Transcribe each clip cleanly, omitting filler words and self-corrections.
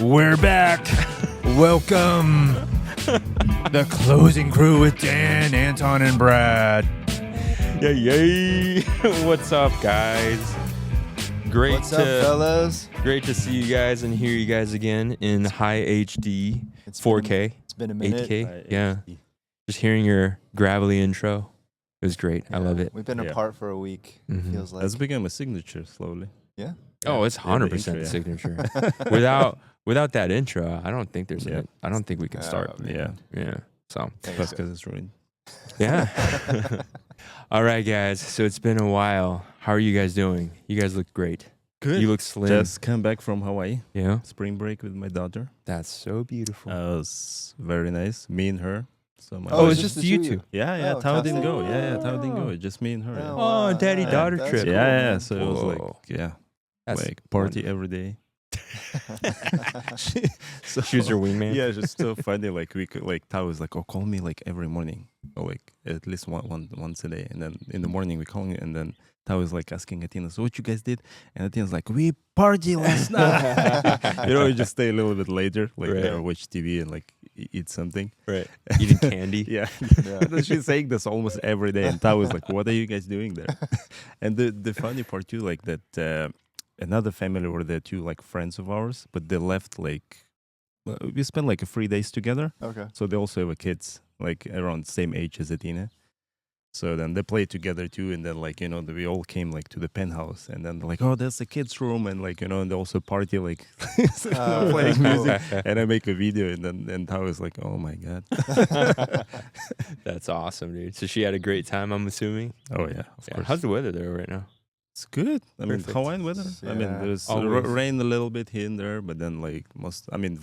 We're back. Welcome. The closing crew with Dan, Anton, and Brad. Yay! What's up, guys? What's up, fellas? Great to see you guys and hear you guys again in high HD, It's 4K, It's been a minute. 8K. Yeah, just hearing your gravelly intro, it was great. I love it. We've been apart for a week. Mhm. Feels like. That's become a signature slowly. Yeah. Oh, it's 100% the signature. Without that intro, I don't think there's I don't think we can start. man. Yeah. So That's because it's ruined. yeah. All right, guys. So it's been a while. How are you guys doing? You guys look great. Good. You look slim. Just come back from Hawaii. Yeah. Spring break with my daughter. That's so beautiful. It was very nice. Me and her. So my Oh, it's it's just just the you two. two. Yeah, Oh, Tao didn't go. Cassie. Yeah, Tao didn't go. Just me and her. Oh, Oh, daddy-daughter that's trip. cool, yeah, man. so it was like, Whoa. That's like party every day. So She was your wingman? Yeah, it's just so funny. Like we could, like Tao was like, "Oh, call me like every morning, or like at least once a day." And then in the morning we calling it, and then Tao was like asking Athena, "So what you guys did?" And Athena's like, "We party last night." You just stay a little bit later, like Right. or watch TV and like eat something. Right. Eating candy. Yeah. Yeah. And then she's saying this almost every day, and Tao was like, "What are you guys doing there?" And the funny part too, like that. Another family were there too, like friends of ours, but they left like we spent like 3 days together. Okay. So they also have kids like around the same age as Athena. So then they played together too, and then like we all came like to the penthouse, and then they're like, "Oh, that's the kids' room," and like and they also party like playing music, and I make a video, and then Tao was like, "Oh my god." That's awesome, dude. So she had a great time, I'm assuming. Oh yeah, of Yeah. course. How's the weather there right now? It's good. I mean, Perfect. Hawaiian weather. I mean, Yeah. there's Always. rain a little bit here and there, but then like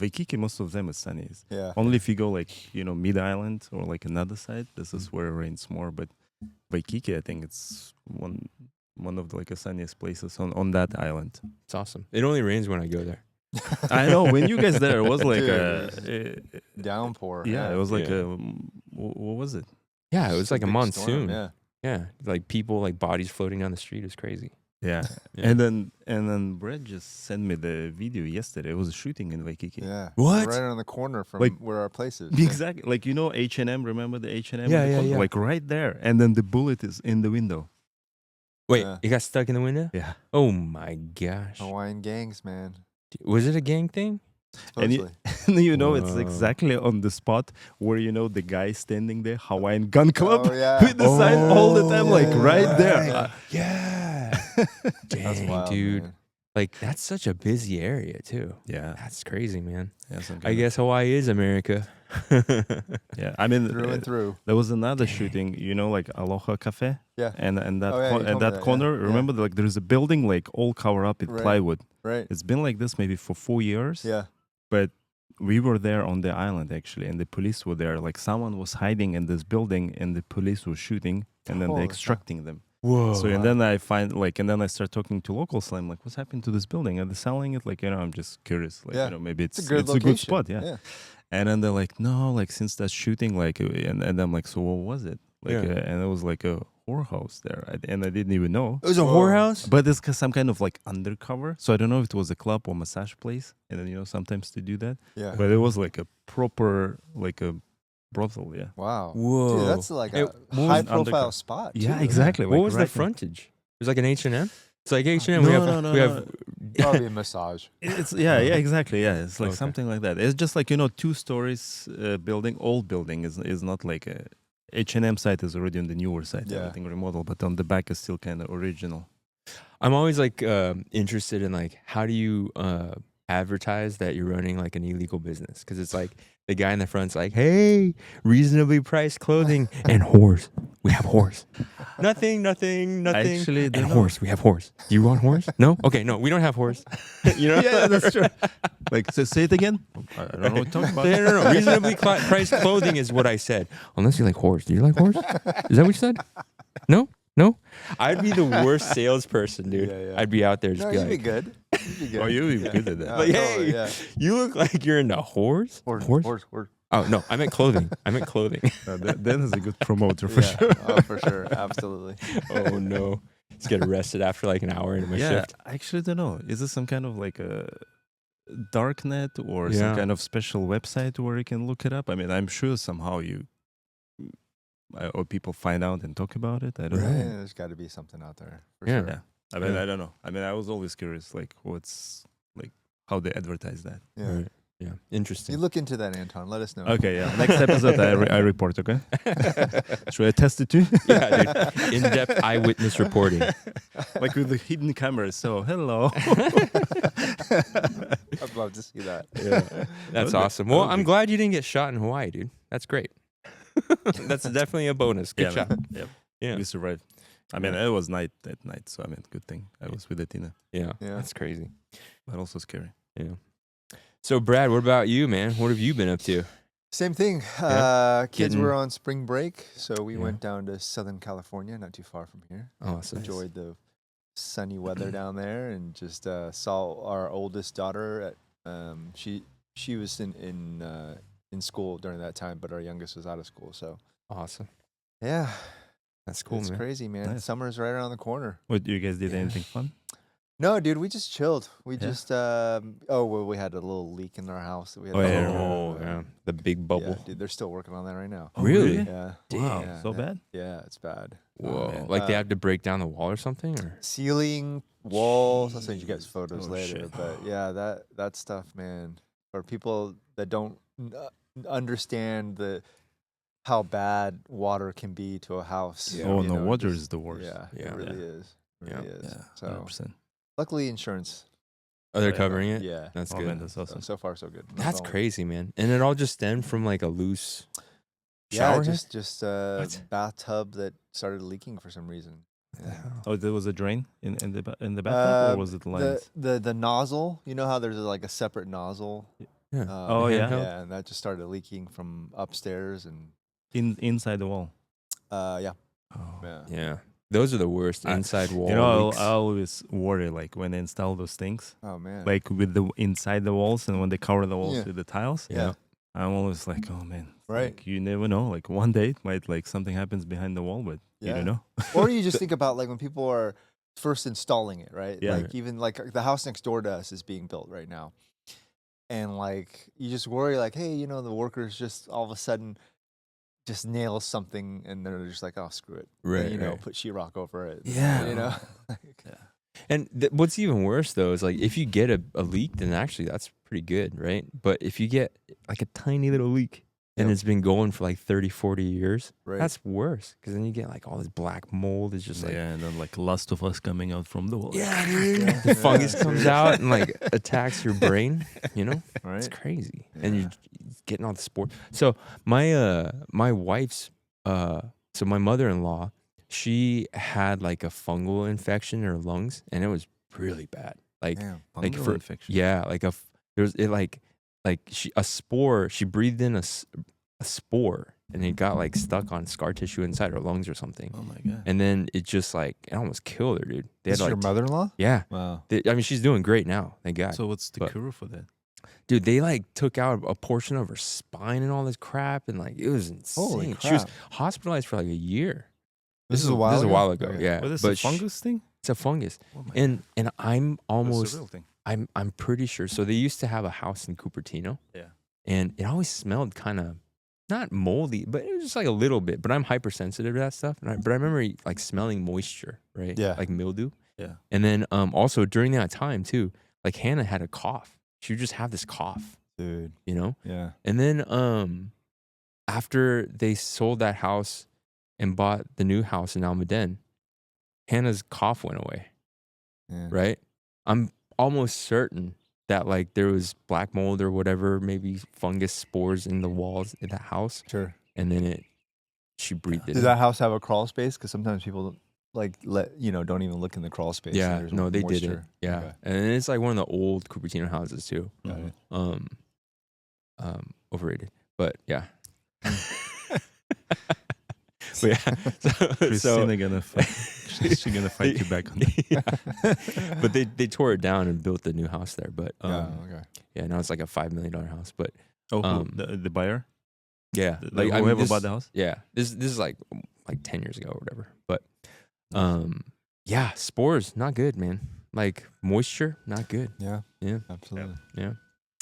Waikiki, most of them is sunny. Yeah. Only if you go like mid island or like another side, this is where it rains more. But Waikiki, I think it's one of the like the sunniest places on that island. It's awesome. It only rains when I go there. I know when you guys there, it was like Downpour. it was like Yeah. what was it? Yeah, it was like a Big monsoon. storm, yeah. Yeah. Like people, like bodies floating down the street is crazy. Yeah. Yeah. And then Brett just sent me the video yesterday. It was a shooting in Waikiki. Yeah. What? Right around the corner from Like- where our place is. Exactly. Like H&M, remember the H&M? Yeah, yeah, yeah. Like right there. And then the bullet is in the window. Wait, Yeah. it got stuck in the window? Yeah. Oh my gosh. Hawaiian gangs, man. Was it a gang thing? And you- Supposedly. And it's Whoa. exactly on the spot where the guy standing there, Hawaiian Gun Club, Oh, yeah. with the sign all the time, like right there. right. Yeah. That's Dang, wild, dude. man. Like, that's such a busy area, too. Yeah. That's crazy, man. Yeah, some I kind of- guess Hawaii is America. Yeah. I mean, Through and through. there was another Dang. shooting, like Aloha Cafe. Yeah. And that Oh, yeah, you told and me that that, yeah. corner, Yeah. remember, like there's a building like all covered up with Right. plywood. Right. It's been like this maybe for 4 years. Yeah. But we were there on the island actually, and the police were there. Like someone was hiding in this building, and the police were shooting, and then Holy they cow. extracting them. Whoa. So and then I find and then I start talking to locals. I'm like, "What's happened to this building? Are they selling it?" Like I'm just curious. Like Yeah. maybe it's It's a good a location. good spot. Yeah. And then they're like, "No, like since that shooting, like," and I'm like, "So what was it?" Like, Yeah. and it was like a whorehouse there, and I didn't even know. It was a Whoa. whorehouse? But it's some kind of like undercover. So I don't know if it was a club or massage place. And then, sometimes they do that. Yeah. But it was like a proper, like a brothel, yeah. Wow. Whoa. Dude, that's like Hey, a what was high an profile undercover- spot. Yeah, too. exactly. What like was right the frontage? It was like an H&M? It's like H&M. No, we have, no, we no, have Probably a massage. It's yeah, exactly. Yeah, it's like Okay. something like that. It's just like 2 stories building. Old building is not like a H&M site is already on the newer site. Yeah. Everything remodeled, but on the back is still kind of original. I'm always like interested in like how do you advertise that you're running like an illegal business? Because it's like the guy in the front's like, "Hey, reasonably priced clothing and whores. We have whores. nothing. Actually, And they're not. horse. We have horse. Do you want horse? No. Okay, no, we don't have horse. You know? Yeah, that's true. Like, so say it again. I don't know what you're talking about. No. Reasonably priced clothing is what I said. Unless you like horse. Do you like horse? Is that what you said? No. I'd be the worst salesperson, dude. Yeah, yeah. I'd be out there just No, be you'd be like, good. You'd be good. Oh, you'd be good at that. Yeah, like, totally, hey, yeah. you look like you're into horse. Horse. Oh no, I meant clothing. That That is a good promoter for Yeah. sure. Oh, for sure. Absolutely. Oh no. Just get arrested after like an hour into my Yeah, shift. I actually don't know. Is this some kind of like a dark net or Yeah. some kind of special website where you can look it up? I mean, I'm sure somehow or people find out and talk about it. I don't Right. know. Yeah, there's got to be something out there. For Yeah. Sure. Yeah. I mean, Yeah. I don't know. I mean, I was always curious, like, what's like how they advertise that. Yeah. Right. Yeah. You Interesting. look into that, Anton. Let us know. Okay, yeah. Next episode, I report. Okay. Should I test it too? Yeah, dude. In-depth eyewitness reporting. Like with the hidden cameras. So hello. I'd love to see that. Yeah. That's Okay. awesome. Well, Okay. I'm glad you didn't get shot in Hawaii, dude. That's great. That's definitely a bonus. Good Yeah, job. man. Yep. Yeah. We survived. I mean, it was night at night, so I mean, good thing I was with Athena, Yeah. Yeah. That's crazy. but also scary. Yeah. So, Brad, what about you, man? What have you been up to? Same thing. Yeah. Kids Getting- were on spring break, so we Yeah. went down to Southern California, not too far from here. Awesome. Enjoyed the sunny weather down there, and just saw our oldest daughter. She was in school during that time, but our youngest was out of school. So Awesome. yeah, That's cool, it's man. crazy, man. Nice. Summer's right around the corner. What, you guys did Yeah. anything fun? No, dude, we just chilled. We Yeah. just we had a little leak in our house that we had. Oh, to yeah, fix. Oh, yeah. The big bubble. Yeah, dude, they're still working on that right now. Oh, Really? Yeah. Wow, Yeah. so bad? Yeah, it's bad. Whoa. man. Like they Uh, have to break down the wall or something? Or Ceiling, walls. I'll send you guys photos Oh, later. shit. But yeah, that stuff, man. For people that don't understand how bad water can be to a house. Yeah. Oh you no, know, water just- is the worst. Yeah, Yeah. it really is. It Yeah. really is. Yeah, So 100%. luckily, insurance. are they Yeah. covering it? Yeah. That's Oh good. man, that's awesome. So far, so good. No That's problem. crazy, man. And it all just stemmed from like a loose Yeah, shower head? just a What? bathtub that started leaking for some reason. Yeah. Oh, there was a drain in the bathtub, or was it the, lines? the nozzle? You know how there's like a separate nozzle? Yeah. Oh, yeah? handheld? Yeah, and that just started leaking from upstairs, and Inside the wall. yeah, Oh. yeah. Yeah. Those are the worst inside wall You know, leaks. I always worry like when they install those things, Oh man. like with the inside the walls and when they cover the walls Yeah. with the tiles. yeah. I'm always like, oh man, Right. Like, you never know. Like one day it might like something happens behind the wall, but you Yeah. don't know. Or you just think about like when people are first installing it, right? Yeah. Like even like the house next door to us is being built right now. And like you just worry like, hey, you know, the workers just all of a sudden just nail something and they're just like, oh, screw it. Right, And, you know, right. put sheetrock over it. Yeah. You know? And what's even worse though is like if you get a leak, then actually that's pretty good, right? But if you get like a tiny little leak and Yep. it's been going for like 30, 40 years, Right. that's worse because then you get like all this black mold. It's just like, yeah, and then like Last of Us coming out from the wall. yeah, dude. Yeah. The fungus Yeah, comes seriously. out and like attacks your brain, you know? It's right? crazy. And Yeah. you're getting all the sport. So my wife's so my mother-in-law, she had like a fungal infection in her lungs and it was really bad. Like Damn. like Fungal for infection. yeah, like there was it like she breathed in a spore and it got like stuck on scar tissue inside her lungs or something. Oh my god. And then it just like it almost killed her, dude. They This had is to, your mother-in-law? yeah. Wow. I mean, she's doing great now, thank God. So what's the But- cure for that? Dude, they like took out a portion of her spine and all this crap, and like it was insane. Holy She was crap. hospialized for like a year. This is a while This is a ago? while ago, Okay. yeah. What is but a fungus thing? it's a fungus, Oh my and I'm god. That's almost a real thing. I'm pretty sure. So they used to have a house in Cupertino, Yeah. and it always smelled kind of not moldy, but it was just like a little bit. But I'm hypersensitive to that stuff, but I remember like smelling moisture, right? Yeah. like mildew. Yeah. And then also during that time too, like Hannah had a cough. She would just have this cough, Dude. you know. Yeah. And then after they sold that house and bought the new house in Almaden, Hannah's cough went away, Yeah. right? I'm almost certain that like there was black mold or whatever, maybe fungus spores in the walls in that house, Sure. and then she breathed it Does in. that house have a crawl space? Because sometimes people don't even look in the crawl space. and Yeah, there's no, they did it. moisture. Yeah, Okay. and it's like one of the old Cupertino houses too. Got it. Overrated, but yeah. But yeah, so, Christina gonna fight. She's gonna fight you back on that. yeah. But they tore it down and built the new house there. But Yeah, okay. yeah, now it's like a $5 million house. But Oh, who? Um, the buyer? yeah, Like I mean, whoever this- bought the house? Yeah, this is like 10 years ago or whatever. But Nice. yeah, spores not good, man. Like moisture, not good. Yeah. Yeah. Absolutely. Yeah.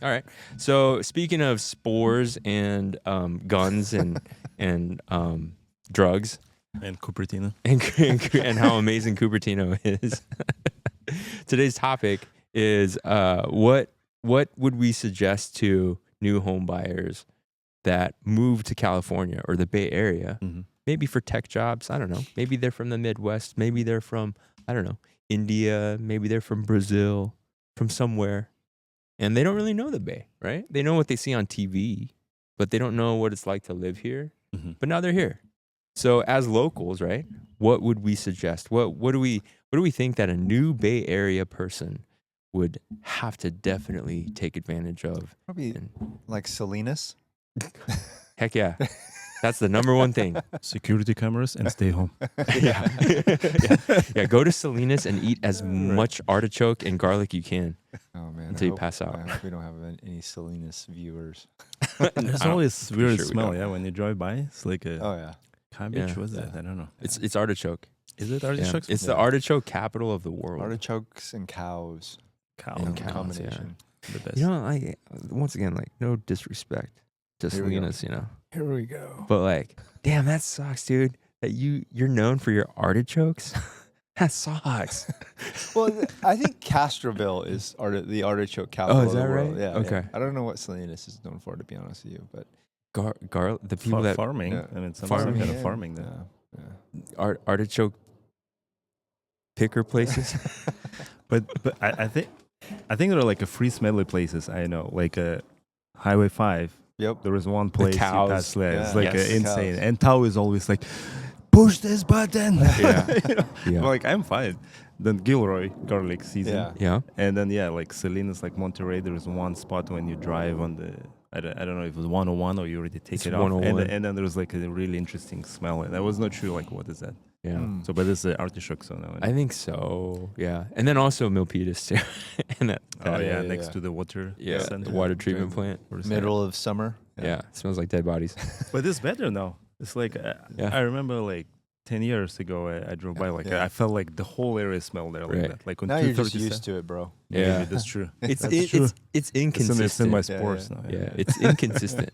All right. So speaking of spores and guns and drugs And Cupertino. and how amazing Cupertino is, today's topic is what would we suggest to new home buyers that move to California or the Bay Area, Mm-hmm. maybe for tech jobs? I don't know. Maybe they're from the Midwest. Maybe they're from, I don't know, India. Maybe they're from Brazil, from somewhere. And they don't really know the Bay, right? They know what they see on TV, but they don't know what it's like to live here. Mm-hmm. But now they're here. So as locals, right? What would we suggest? What do we think that a new Bay Area person would have to definitely take advantage of? Probably And like Salinas. heck yeah. That's the number one thing. Security cameras and stay home. Yeah. Yeah. Go to Salinas and eat as much artichoke and garlic you can Oh man. until you pass out. I hope we don't have any Salinas viewers. There's always weird sure we smell, don't. yeah, when you drive by. It's like a Oh yeah. cabbage. Yeah. What's that? I don't know. It's artichoke. Is it Yeah. artichokes? It's the Yeah. artichoke capital of the world. Artichokes and cows. cow. and in cows, combination. The best. You know, like once again, like no disrespect to Here we go. Salinas, you know, Here we go. but like, damn, that sucks, dude. That you're known for your artichokes. That sucks. Well, I think Castroville is the artichoke capital Oh, is of the that world. right? Yeah. Okay. Yeah. I don't know what Salinas is known for, to be honest with you, but The people that farming. Yeah. I mean, some Farming. kind of farming there. Yeah. artichoke picker places. But I think there are like a free smelly places. I know, like Highway 5. Yep. There was one place you cows. pass there. It's Yeah. like Yes. insane. Cows. And Tao is always like, push this button. Yeah. You know? Yeah. I'm like, I'm fine. Then Gilroy garlic season. Yeah. Yeah. And then like Salinas, like Monterey, there is one spot when you drive on the I don't know if it was 101 or you already take It's it off. 101. And then there's like a really interesting smell. And I was not sure like what is that. Yeah. Mm. So but it's artichoke so now. I think so. Yeah. And then also Milpitas too. And that, Oh yeah, yeah, yeah, next yeah. to the water yeah, center. the water treatment Drink. plant. What is that? Middle of summer. Yeah. It smells like dead bodies. But it's better now. It's like Yeah. I remember like 10 years ago I drove by like Yeah. I felt like the whole area smelled there like Right. that. Like on Now you're just 237. used to it, bro. Yeah. Maybe that's true. It's That's true. it's It's in inconsistent. my Yeah, sports yeah. now. Yeah, it's inconsistent.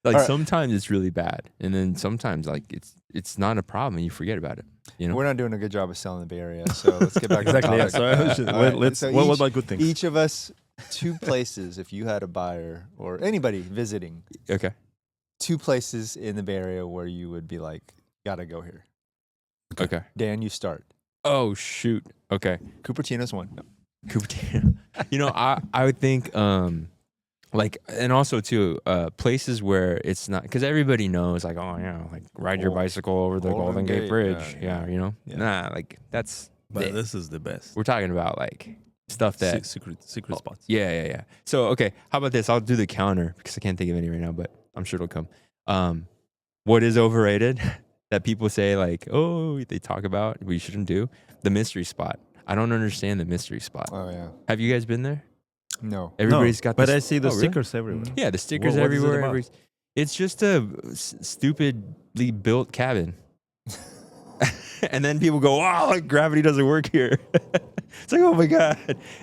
Like All right. sometimes it's really bad, and then sometimes like it's not a problem, and you forget about it. You know, We're not doing a good job of selling the Bay Area, so let's get back Exactly. to Yeah. the So topic. I was just, All right, let's. so What each- about good things? Each of us, 2 places, if you had a buyer or anybody visiting, okay. 2 places in the Bay Area where you would be like, gotta go here. Okay. Dan, you start. Oh shoot. Okay. Cupertino's one. No. Cupertino. You know, I would think like, and also too places where it's not, because everybody knows like, oh yeah, like ride your Oh, bicycle over the Golden Golden Gate Gate, Bridge. yeah, Yeah, you know, yeah. nah, like that's But this is the best. we're talking about like stuff that Secret Oh, spots. Yeah. So okay, how about this? I'll do the counter because I can't think of any right now, but I'm sure it'll come. What is overrated that people say like, oh, they talk about we shouldn't do? The mystery spot. I don't understand the mystery spot. Oh, yeah. Have you guys been there? No. Everybody's got. But this, I see the oh, really? stickers everywhere. Mhm. Yeah, the stickers What is it everywhere. about? It's just a stupidly built cabin. And then people go, "Wow, like gravity doesn't work here." It's like, oh my god!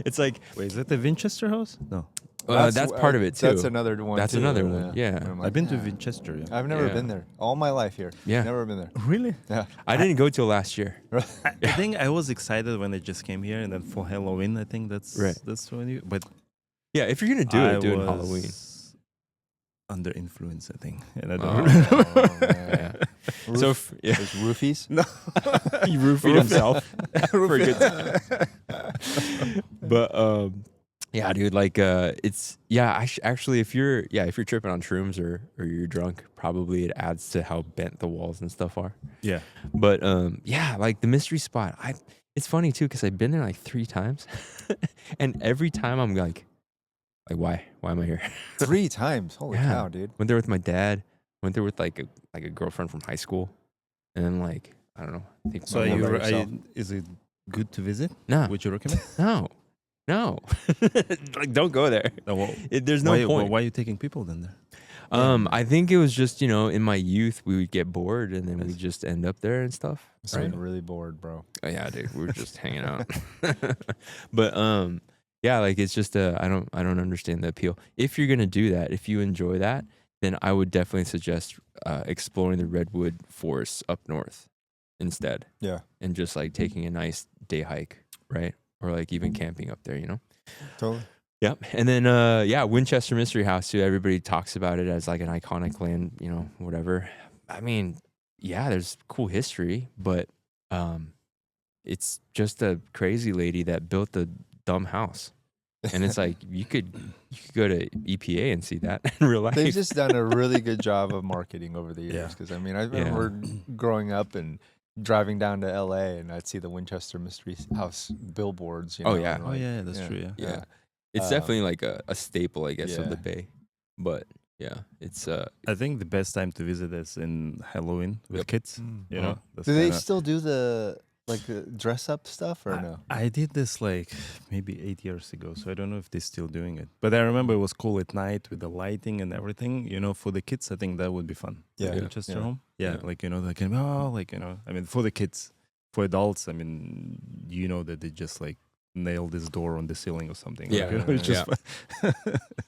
It's like Wait, is that the Winchester house? No, that's part of it too. That's another one. That's too, another one, yeah. And I'm like, I've been to "Ah." Winchester. Yeah. I've never Yeah. been there. All my life here. Yeah. Never been there. Really? Yeah. I didn't go till last year. I think I was excited when I just came here, and then for Halloween, I think that's Right. That's when you. But Yeah, if you're gonna do I it, do it was on Halloween. Under influence, I think, and I don't. Oh, remember. Yeah. So yeah, There's roofies. No, he roofied himself for a good time. But yeah, dude, like it's actually if you're tripping on shrooms or you're drunk, probably it adds to how bent the walls and stuff are. yeah. But yeah, like the mystery spot, it's funny too because I've been there like 3 times, and every time I'm like why am I here? 3 times. Holy Yeah. cow, dude. Went there with my dad. Went there with like a girlfriend from high school, and then like I don't know. I think So my What mom- about yourself? is it good to visit? no, Would you recommend? no, No, like don't go there. There's no point. Why are you taking people then there? I think it was just, in my youth we would get bored and then we just end up there and stuff. So I'm really bored, bro. Oh, yeah, dude, we were just hanging out. But yeah, like it's just I don't understand the appeal. If you're gonna do that, if you enjoy that, then I would definitely suggest exploring the redwood forests up north instead. Yeah. And just like taking a nice day hike, right? Or like even camping up there, Totally. Yep. And then Winchester Mystery House too. Everybody talks about it as like an iconic land, whatever. I mean, yeah, there's cool history, but it's just a crazy lady that built the dumb house. And it's like you could go to EPA and see that in real life. They've just done a really good job of marketing over the years. Because I mean, I remember growing up and driving down to LA, and I'd see the Winchester Mystery House billboards. Oh, yeah. and, like, That's true. Yeah. It's definitely like a staple, I guess, of the Bay. But yeah, it's I think the best time to visit is in Halloween with kids. You know, that's do they kinda- still do the dress up stuff or no? I did this like maybe 8 years ago, so I don't know if they're still doing it. But I remember it was cool at night with the lighting and everything. For the kids, I think that would be fun. Yeah. Like Winchester Yeah. home. Yeah, Yeah. like they can I mean, for the kids, for adults, I mean, that they just like nail this door on the ceiling or something. Yeah, Like, it's just fun.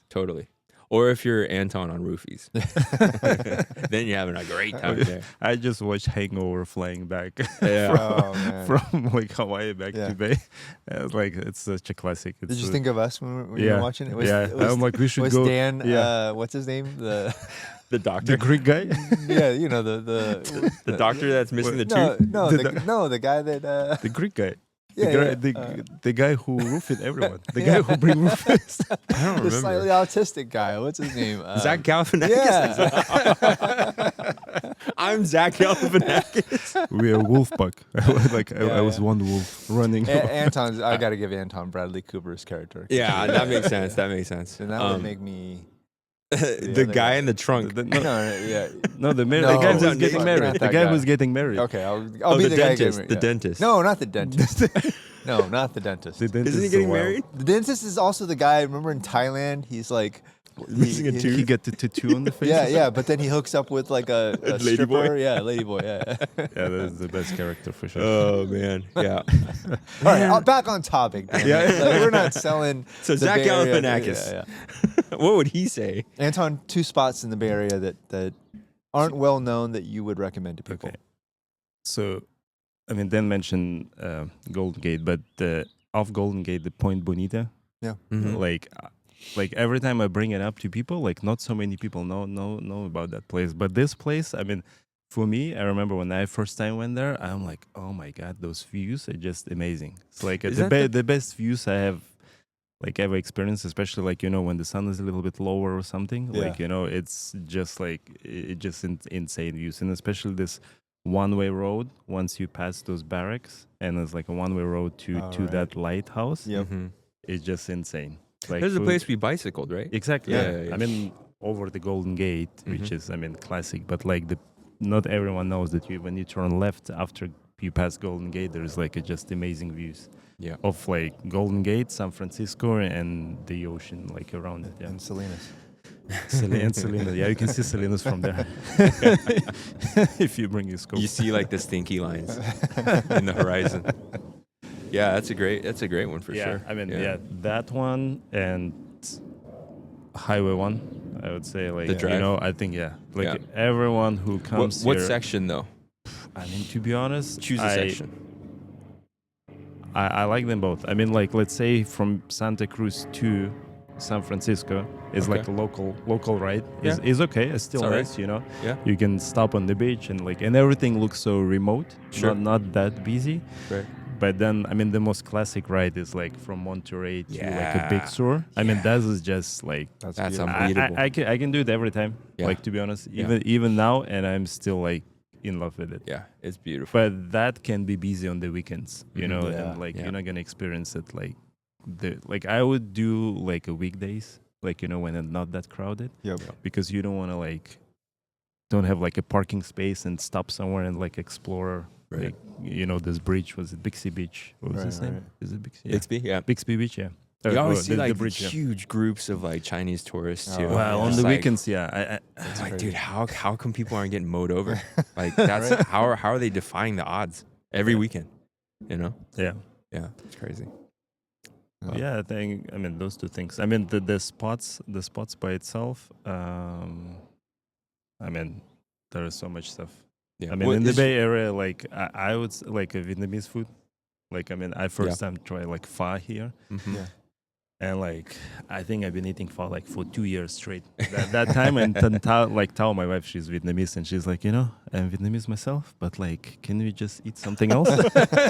totally. Or if you're Anton on roofies, then you're having a great time there. I just watched Hangover flying back Yeah. Oh, man. from like Hawaii back Yeah. to Bay. Like it's such a classic. It's Did you think of us when you yeah, were watching it? I'm like, we should was go. Dan, yeah. what's his name? The The doctor, The Greek guy. yeah, the the doctor that's missing the no, tooth. no, The the guy that The Greek guy. yeah, The guy who roofed everyone. The guy who bring roofers. I don't the remember. slightly autistic guy. What's his name? Zach Galifianakis. Yeah. I'm Zach Galifianakis. We are wolf pack. I was yeah. one wolf running. Anton's. I got to give Anton Bradley Cooper's character. Yeah, that makes sense. That makes sense. And that would make me. the other guy guy. in the trunk. No, Yeah. no, the No, guy who's not getting fuck, married. not The that guy guy. who's getting married. Okay, I'll Oh, be the the guy. dentist. getting- The yeah. dentist. No, not the dentist. No, not the dentist. The dentist Isn't he is getting wild. married? The dentist is also the guy. Remember in Thailand, he's like Missing a he- tooth. He got the tattoo on the face. Yeah, but then he hooks up with like a Lady stripper. boy. Yeah, ladyboy. Yeah. Yeah, that's the best character for sure. Oh man, yeah. All right, back on topic. damn Yeah. it. Like, we're not selling. So the Zach Bay Area. Galifianakis. Yeah. What would he say? Anton, 2 spots in the Bay Area that aren't well known that you would recommend to people. Okay. So, I mean, Dan mentioned Golden Gate, but off Golden Gate, the Point Bonita, Mm-hmm. like every time I bring it up to people, like not so many people know about that place. But this place, I mean, for me, I remember when I first time went there, I'm like, oh my god, those views are just amazing. It's like Is the, that the best views I have like ever experienced, especially like when the sun is a little bit lower or something. Yeah. Like it's just like insane views, and especially this one-way road once you pass those barracks, and it's like a one-way road to Right. that lighthouse. Yep. It's just insane. Like There's a for- place we bicycled, right? Exactly. Yeah, Yeah. yeah, yeah. I mean, over the Golden Gate, which Mhm. is, I mean, classic. But like not everyone knows that when you turn left after you pass Golden Gate, there's like just amazing views Yeah. of like Golden Gate, San Francisco, and the ocean like around it. Yeah. And Salinas. And Salinas. Yeah, you can see Salinas from there if you bring your scope. You see like the stinky lines in the horizon. Yeah, that's a great one for yeah, sure. I mean, yeah, that one and Highway 1, I would say, like, The drive? I think, like Yeah. everyone who What, comes what here, section though? I mean, to be honest, Choose a I, section. I like them both. I mean, like, let's say from Santa Cruz to San Francisco is Okay. like a local ride. Is Yeah. is okay. It's still It's all right. nice, Yeah. You can stop on the beach and everything looks so remote, Sure. not that busy. Right. But then, I mean, the most classic ride is like from Monterey to like a Yeah. Big Sur. I mean, that is just like That's beautiful. unbeatable. I can do it every time. Yeah. Like, to be honest, Yeah. even now, and I'm still like in love with it. Yeah, it's beautiful. But that can be busy on the weekends, Mhm. Yeah. and like Yeah. you're not gonna experience it like I would do like a weekdays, like when it's not that crowded, Yep. because you don't want to like don't have like a parking space and stop somewhere and like explore. Right. Like this bridge, was it Bixby Beach? What was Right, his name? right. Is it Bixby? Yeah. Bixby, yeah. Bixby Beach, yeah. You always see the like bridge, these yeah. huge groups of like Chinese tourists too. Oh, Well, on Just the like- weekends, yeah. I'm like, dude, how come people aren't getting mowed over? Like that's how are they defying the odds every weekend? You know? Yeah. Yeah, it's crazy. Yeah, I think those two things. I mean the spots by itself. There is so much stuff. Yeah. I mean, in the Bay Area, like I would like a Vietnamese food. Like I first time try like pho here, Yeah. and like I think I've been eating pho like for 2 years straight. That time, and then tell my wife she's Vietnamese, and she's like, I'm Vietnamese myself, but like, can we just eat something else?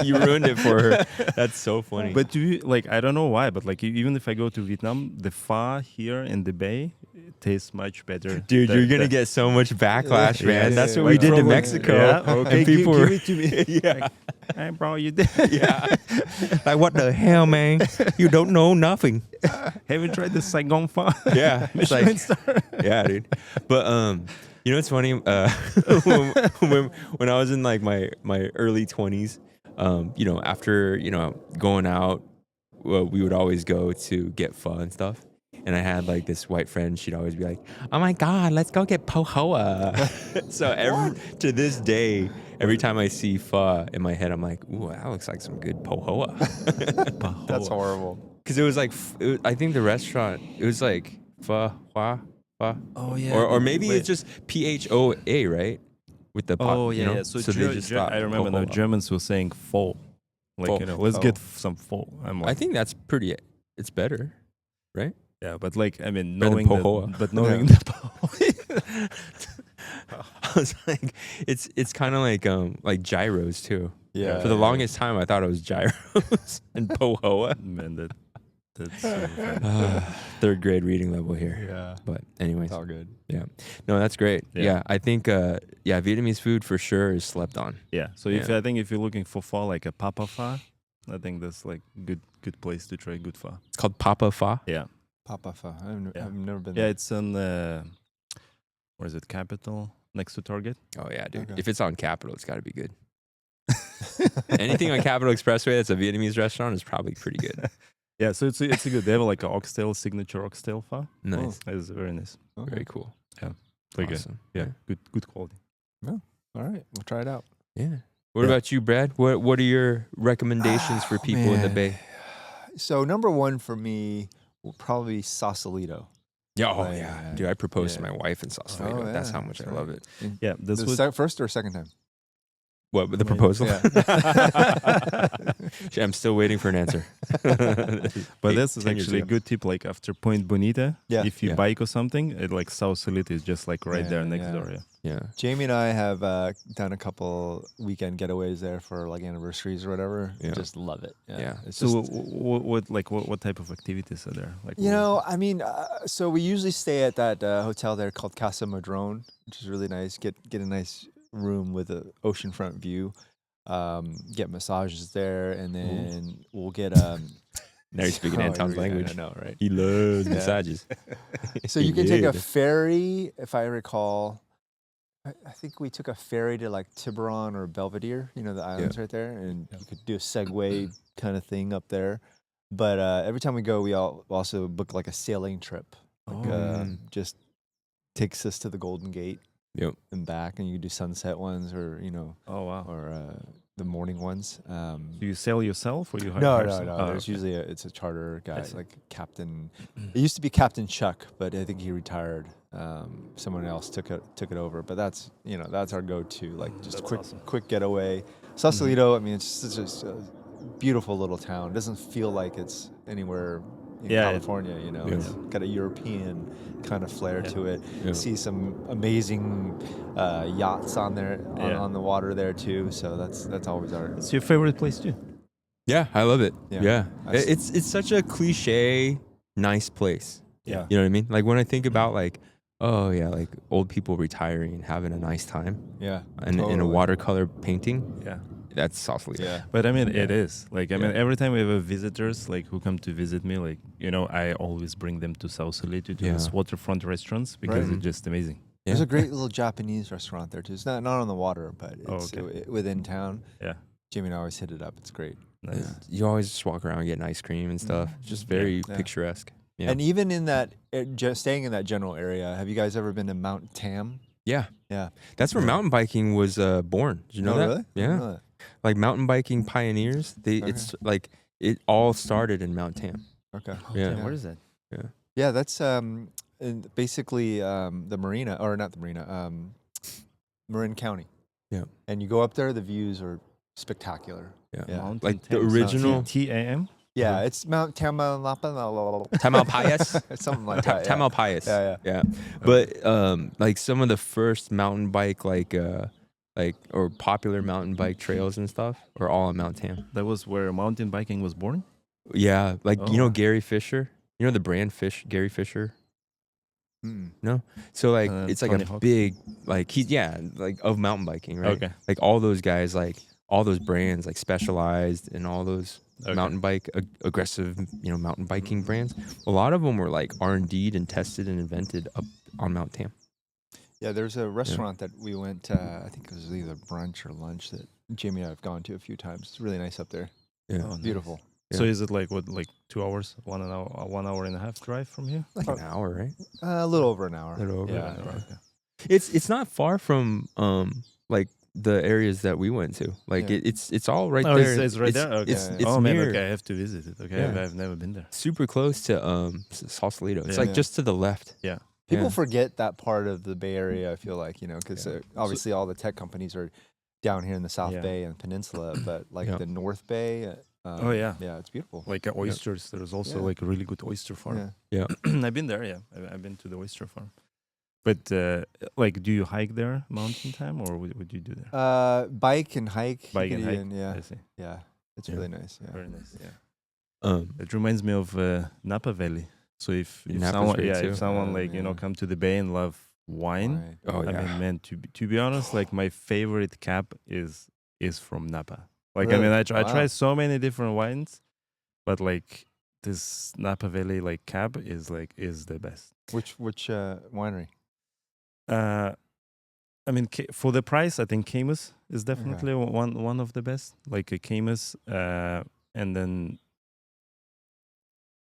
You ruined it for her. That's so funny. But I don't know why, but like even if I go to Vietnam, the pho here in the Bay tastes much better. Dude, you're gonna get so much backlash, man. That's what we Like did to probably- Mexico. Yeah, okay, And people give were, it to me. yeah, Hey, bro, you did. yeah. Like what the hell, man? You don't know nothing. Have you tried the Saigon pho? Yeah, it's Michelin like, star. yeah, dude. But you know what's funny? When I was in like my early 20s, after going out, we would always go to get pho and stuff. And I had like this white friend. She'd always be like, "Oh my God, let's go get pohoa." So to this day, every time I see pho in my head, I'm like, "Ooh, that looks like some good pohoa." That's horrible. Because it was like, I think the restaurant, it was like pho. Oh yeah. Or maybe it's just PHOA, right? With the pot, Oh yeah. you know? Yeah. So, they just thought I remember the pohoa. Germans were saying pho. Like Pho. let's Pho. get some pho. I'm like, I think that's it's better, right? yeah, but like Better than knowing pohoa. but knowing the pho. I was like, it's kind of like gyros too. Yeah. For the longest time, I thought it was gyros and pohoa. Man, that's really funny. Third grade reading level here. Yeah. But anyways, It's all good. yeah. No, that's great. Yeah. Yeah, I think Vietnamese food for sure is slept on. Yeah. So Yeah. I think if you're looking for pho, like a papa pho, I think that's like good place to try good pho. It's called Papa Pho. Yeah. Papa Pho. Yeah. I've never been Yeah, there. it's on where is it? Capitol, next to Target. Oh yeah, dude. Okay. If it's on Capitol, it's got to be good. Anything on Capitol Expressway that's a Vietnamese restaurant is probably pretty good. Yeah, so it's a good. They have like a oxtail signature oxtail pho. Nice. It's very nice. Okay. Very cool. Like Awesome. yeah, good quality. All right. We'll try it out. Yeah. What Yeah. about you, Brad? What are your recommendations for people in the man. Bay? So number one for me will probably be Sausalito. Yeah, oh, yeah. dude. I proposed to Yeah. my wife in Sausalito. Oh, That's yeah, how much that's I love it. Yeah, this The was first or second time? What with the I mean, proposal? yeah. I'm still waiting for an answer. But this is 10 years actually a ago. good tip. Like after Point Bonita, Yeah. if you Yeah. bike or something, it like Sausalito is just like right there Yeah, next yeah. door. Yeah. Yeah. Jamie and I have done a couple weekend getaways there for like anniversaries or whatever. Yeah. Just love it. Yeah. It's So just, what type of activities are there? Like you know, I mean, so we usually stay at that hotel there called Casa Madrone, which is really nice. Get a nice room with an oceanfront view. Get massages there, and then we'll get Now you're speaking Oh, Anton's here we go. language. I know, right? He loves Yeah. massages. So you can take a Yeah. ferry, if I recall. I think we took a ferry to like Tiburon or Belvedere, the islands right there, and you could do a Segway kind of thing up there. But every time we go, we also book like a sailing trip. Like, just takes us to the Golden Gate Yep. and back, and you can do sunset ones or Oh wow. or the morning ones. Do you sail yourself or you hire? No. Oh, There's okay. usually it's a charter guy, see. like Captain. It used to be Captain Chuck, but I think he retired. Someone else took it over. But that's that's our go-to, like just That's quick awesome. quick getaway. Sausalito. I mean, it's just a beautiful little town. It doesn't feel like it's anywhere in Yeah, California. Yeah. It's got a European kind of flair Yeah. to it. Yeah. See some amazing yachts on there Yeah. on the water there too. So that's always our. It's your favorite place too. Yeah, I love it. Yeah. Yeah. I s- It's such a cliche, nice place. Yeah. You know what I mean? Like when I think about like, oh yeah, like old people retiring and having a nice time Yeah. in a totally. watercolor painting, Yeah. that's Sausalito. Yeah. But I mean, it Yeah. is like I mean, Yeah. every time we have visitors like who come to visit me, like I always bring them to Sausalito to Yeah. these waterfront restaurants because Right. it's just amazing. There's Yeah. a great little Japanese restaurant there too. It's not on the water, but Oh, it's okay. within town. Yeah, Jimmy and I always hit it up. It's great. Nice. You always just walk around getting ice cream and stuff. It's just very Yeah. picturesque. Yeah. And even in that, just staying in that general area, have you guys ever been to Mount Tam? Yeah. Yeah. That's where mountain biking was born. Did you know Oh, that? really? I Yeah. didn't know that. Like mountain biking pioneers. It's like it all started in Mount Tam. Okay. Yeah. Where is that? Yeah, that's basically the marina, or not the marina, Marin County. Yeah. And you go up there, the views are spectacular. Yeah. Yeah. Mountain Like the Tam. original- TAM. Yeah, it's Mount Tamalapa. Tamalpais. Something like that. Yeah. Tamalpais. Yeah, Yeah. But like some of the first mountain bike or popular mountain bike trails and stuff are all on Mount Tam. That was where mountain biking was born. Yeah, like you Oh. know Gary Fisher. You know the brand Gary Fisher. Mm. No, so like it's like Tony a Hawk? big like like of mountain biking, right? Okay. Like all those guys, like all those brands, like Specialized and all those Okay. mountain bike aggressive, mountain biking brands. A lot of them were like R&D'd and tested and invented up on Mount Tam. Yeah, there's a restaurant that we went to, I think it was either brunch or lunch that Jamie and I have gone to a few times. It's really nice up there. Yeah, Oh, nice. Beautiful. So Yeah. is it like 2 hours, 1 hour and a half drive from here? like an hour, right? A little over an hour. A little over Yeah, an hour. yeah. It's not far from like the areas that we went to. Like Yeah. it's all right Oh, there. it's right there? Okay. It's oh man, near, okay, I have to visit it. Okay, Yeah. I've never been there. super close to Sausalito. It's Yeah. like Yeah. just to the left. Yeah. People Yeah. forget that part of the Bay Area, I feel like, because Yeah. obviously all the tech companies are down here in the South Yeah. Bay and Peninsula, but like Yeah. the North Bay. Oh, yeah. Yeah, it's beautiful. Like oysters, there's also Yeah. like a really good oyster farm. Yeah. I've been there. Yeah, I've been to the oyster farm. But like, do you hike there, mountain time, or would you do there? Bike and hike. Bike you and could hike. even- yeah, I see. yeah. It's Yeah. really nice. Yeah. Very nice. Yeah. Um, It reminds me of Napa Valley. So if Napa's someone, great too. if someone Oh, like yeah. come to the Bay and love wine, Right. oh I yeah. mean, man, to be honest, like my favorite cab is from Napa. Like, Really? I mean, I Wow. try so many different wines, but like this Napa Valley like cab is the best. Which winery? I mean, for the price, I think Camus is definitely one of the best. Like a Camus, and then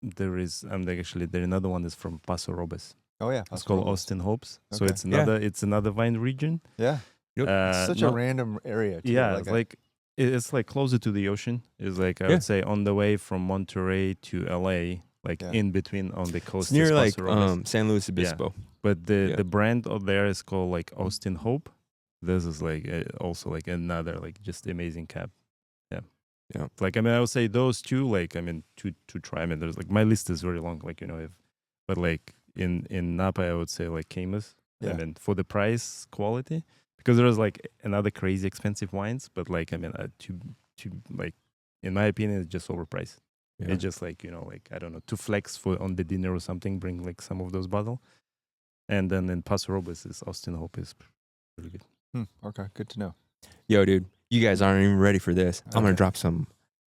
there is there another one is from Paso Robles. Oh yeah, It's Paso called Robles. Austin Hopes. So Okay. it's another wine region. Yeah, Yep. such a random area. Too, Yeah, like it's like closer to the ocean. It's like I Yeah. would say on the way from Monterey to LA, like Yeah. in between on the It's coast. near is like Paso Robles. San Luis Obispo. But yeah. the brand out there is called like Austin Hope. This is like also like another like just amazing cab. Yeah. Yeah. Like I mean, I would say those two. Like I mean, to try. I mean, there's like my list is very long. Like but like in Napa, I would say like Camus. Yeah. I mean, for the price quality, because there's like another crazy expensive wines, but like I mean, to like in my opinion, it's just overpriced. Yeah. It's just like like I don't know, to flex for on the dinner or something. Bring like some of those bottle, and then in Paso Robles is Austin Hope is really good. Okay, good to know. Yo, dude, you guys aren't even ready for this. I'm gonna Okay. drop some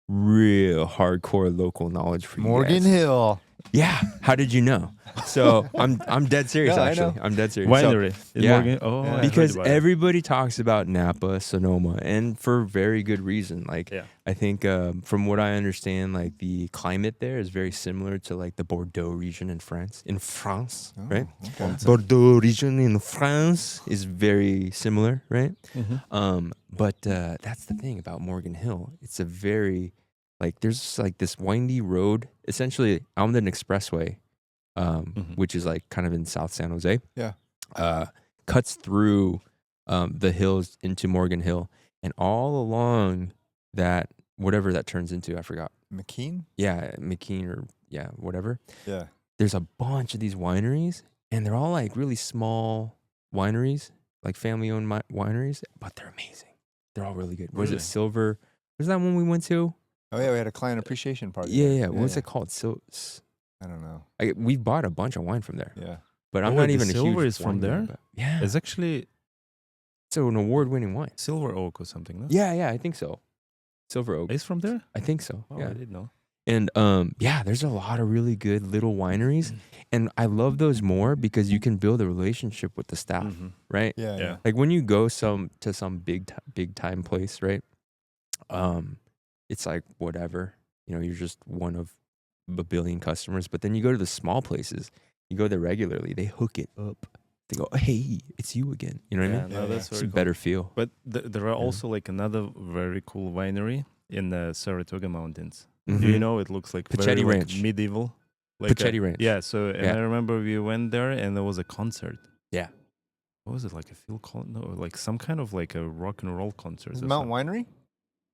real hardcore local knowledge for you Morgan guys. Hill. Yeah. How did you know? So I'm dead serious. No, I actually, know. I'm dead serious. So- Winery. in yeah. Morgan? Oh, Yeah. I heard because about it. everybody talks about Napa, Sonoma, and for very good reason. Like, Yeah. I think from what I understand, like the climate there is very similar to like the Bordeaux region in France. Oh, Right? Okay. Bordeaux region in France is very similar, right? Mhm. But that's the thing about Morgan Hill. It's a very there's like this windy road, essentially Almaden Expressway, which is like kind of in South San Jose. Yeah. Cuts through the hills into Morgan Hill, and all along that whatever that turns into, I forgot. McKean. Yeah, McKean or whatever. Yeah. There's a bunch of these wineries, and they're all like really small wineries, like family-owned wineries, but they're amazing. They're all really good. Was Really? it Silver? Was that one we went to? Oh yeah, we had a client appreciation party. Yeah, there. yeah. What's it called? I don't know. We bought a bunch of wine from there, Yeah. but I'm Oh, not wait, the even a Silver huge is from wine guy, there? but- Yeah, It's actually it's an award-winning wine. Silver Oak or something. No? Yeah, I think so. Silver Oak. It's from there. I think so. Oh, yeah. I didn't know. And there's a lot of really good little wineries, and I love those more because you can build a relationship with the staff, Mhm. right? Yeah. Yeah. Like when you go to some big time place, right? it's like whatever. You're just one of a billion customers. But then you go to the small places, you go there regularly, they hook it up. They go, hey, it's you again. You know what I mean? No, that's It's very a cool. better feel. But there are also like another very cool winery in the Saratoga Mountains. Do you Mhm. know? It looks like Pachetti very like Ranch. medieval. Like Pachetti Ranch. Yeah. So and Yeah. I remember we went there and there was a concert. Yeah. What was it, like a Phil Collins? No, like some kind of like a rock and roll concert. Is or it Mount something. Winery?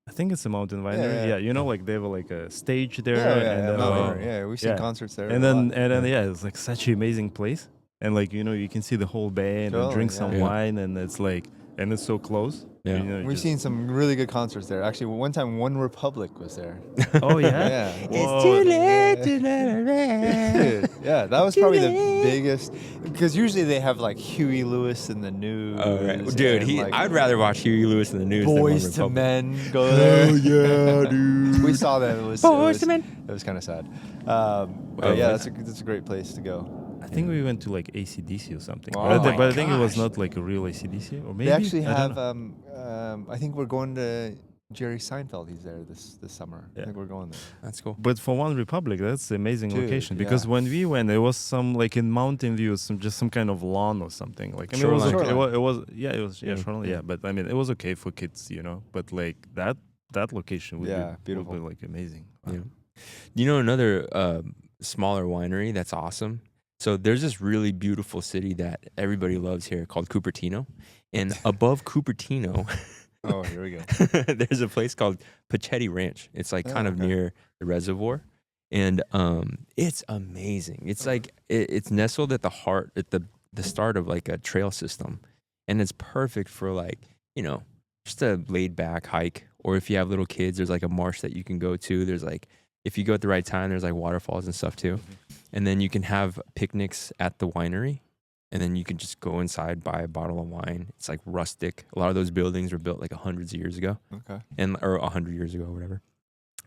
I think it's a mountain winery. yeah. Yeah, you know, like they have like a stage there, Yeah, and then Mount like, Winery. Yeah, we've seen yeah. concerts there. and a then lot. and then yeah, it's like such an amazing place, and like you can see the whole bay and then Totally, drink yeah. some Yeah. wine, and it's like and it's so close. Yeah. You know, We've just- seen some really good concerts there. Actually, one time One Republic was there. Oh yeah. Yeah. Whoa. Dude, yeah, that was probably the biggest. Because usually they have like Huey Lewis in the news. Oh, right. Dude, and, like, I'd rather watch Huey Lewis in the news than Boys One to Republic. Men go there. Hell yeah, dude. We saw that. It was Boys to Men. It was kind of sad. Oh, But yeah, was that's a great place to go. I think we went to like ACDC or something, Oh but, I, my but I think it was gosh. not like a real ACDC, or maybe They actually I don't have. know. I think we're going to Jerry Seinfeld. He's there this summer. Yeah. I think we're going there. That's cool. But for One Republic, that's an amazing Dude, location because yeah. when we went, there was some like in Mountain View, some kind of lawn or something. Like I mean, Shoreline. it was, okay. Shoreline. It was yeah, it was Yeah. shoreline, yeah. But I mean, it was okay for kids, But like that location would Yeah, be beautiful. would be like amazing. Wow. Yeah. Another smaller winery that's awesome? So there's this really beautiful city that everybody loves here called Cupertino. And above Cupertino, Oh, here we go. there's a place called Pachetti Ranch. It's like kind Oh, of okay. near the reservoir. And it's amazing. It's like it's nestled at the heart, at the start of like a trail system. And it's perfect for like, just a laid back hike. Or if you have little kids, there's like a marsh that you can go to. There's like, if you go at the right time, there's like waterfalls and stuff too. And then you can have picnics at the winery. And then you can just go inside, buy a bottle of wine. It's like rustic. A lot of those buildings were built like hundreds of years ago, Okay. or 100 years ago, or whatever.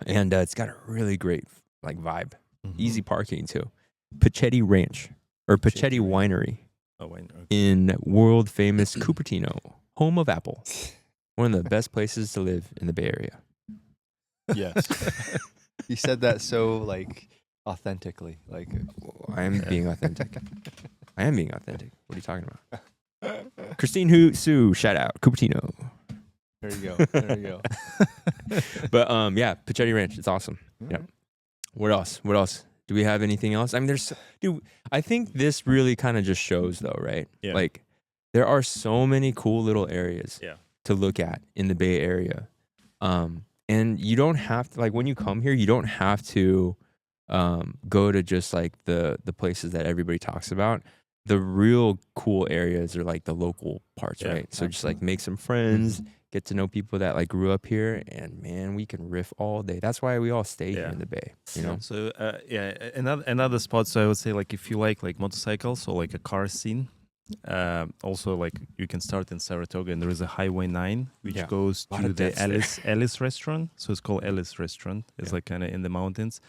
And it's got a really great like vibe. Mhm. Easy parking too. Pachetti Ranch or Pachetti Winery Oh, wait, okay. in world famous Cupertino, home of Apple. One of the best places to live in the Bay Area. Yes. You said that so like authentically. Like I am being authentic. I am being authentic. What are you talking about? Christine Sue, shout out Cupertino. there you go. There you go. But yeah, Pachetti Ranch, it's awesome. Yeah. What else? What else? Do we have anything else? I mean, I think this really kind of just shows though, right? Yeah. Like there are so many cool little areas Yeah. to look at in the Bay Area. And you don't have to, like, when you come here, you don't have to go to just like the places that everybody talks about. The real cool areas are like the local parts, Yeah, right? So just like make some friends, get to know people that like grew up here, and man, we can riff all day. That's why we all stay here Yeah. in the Bay, you know? So another spot. So I would say like if you like motorcycles or like a car scene, also like you can start in Saratoga and there is a Highway 9 which Yeah. goes Lot to of the deaths there. Ellis restaurant. So it's called Ellis Restaurant. It's Yeah. like kind of in the mountains.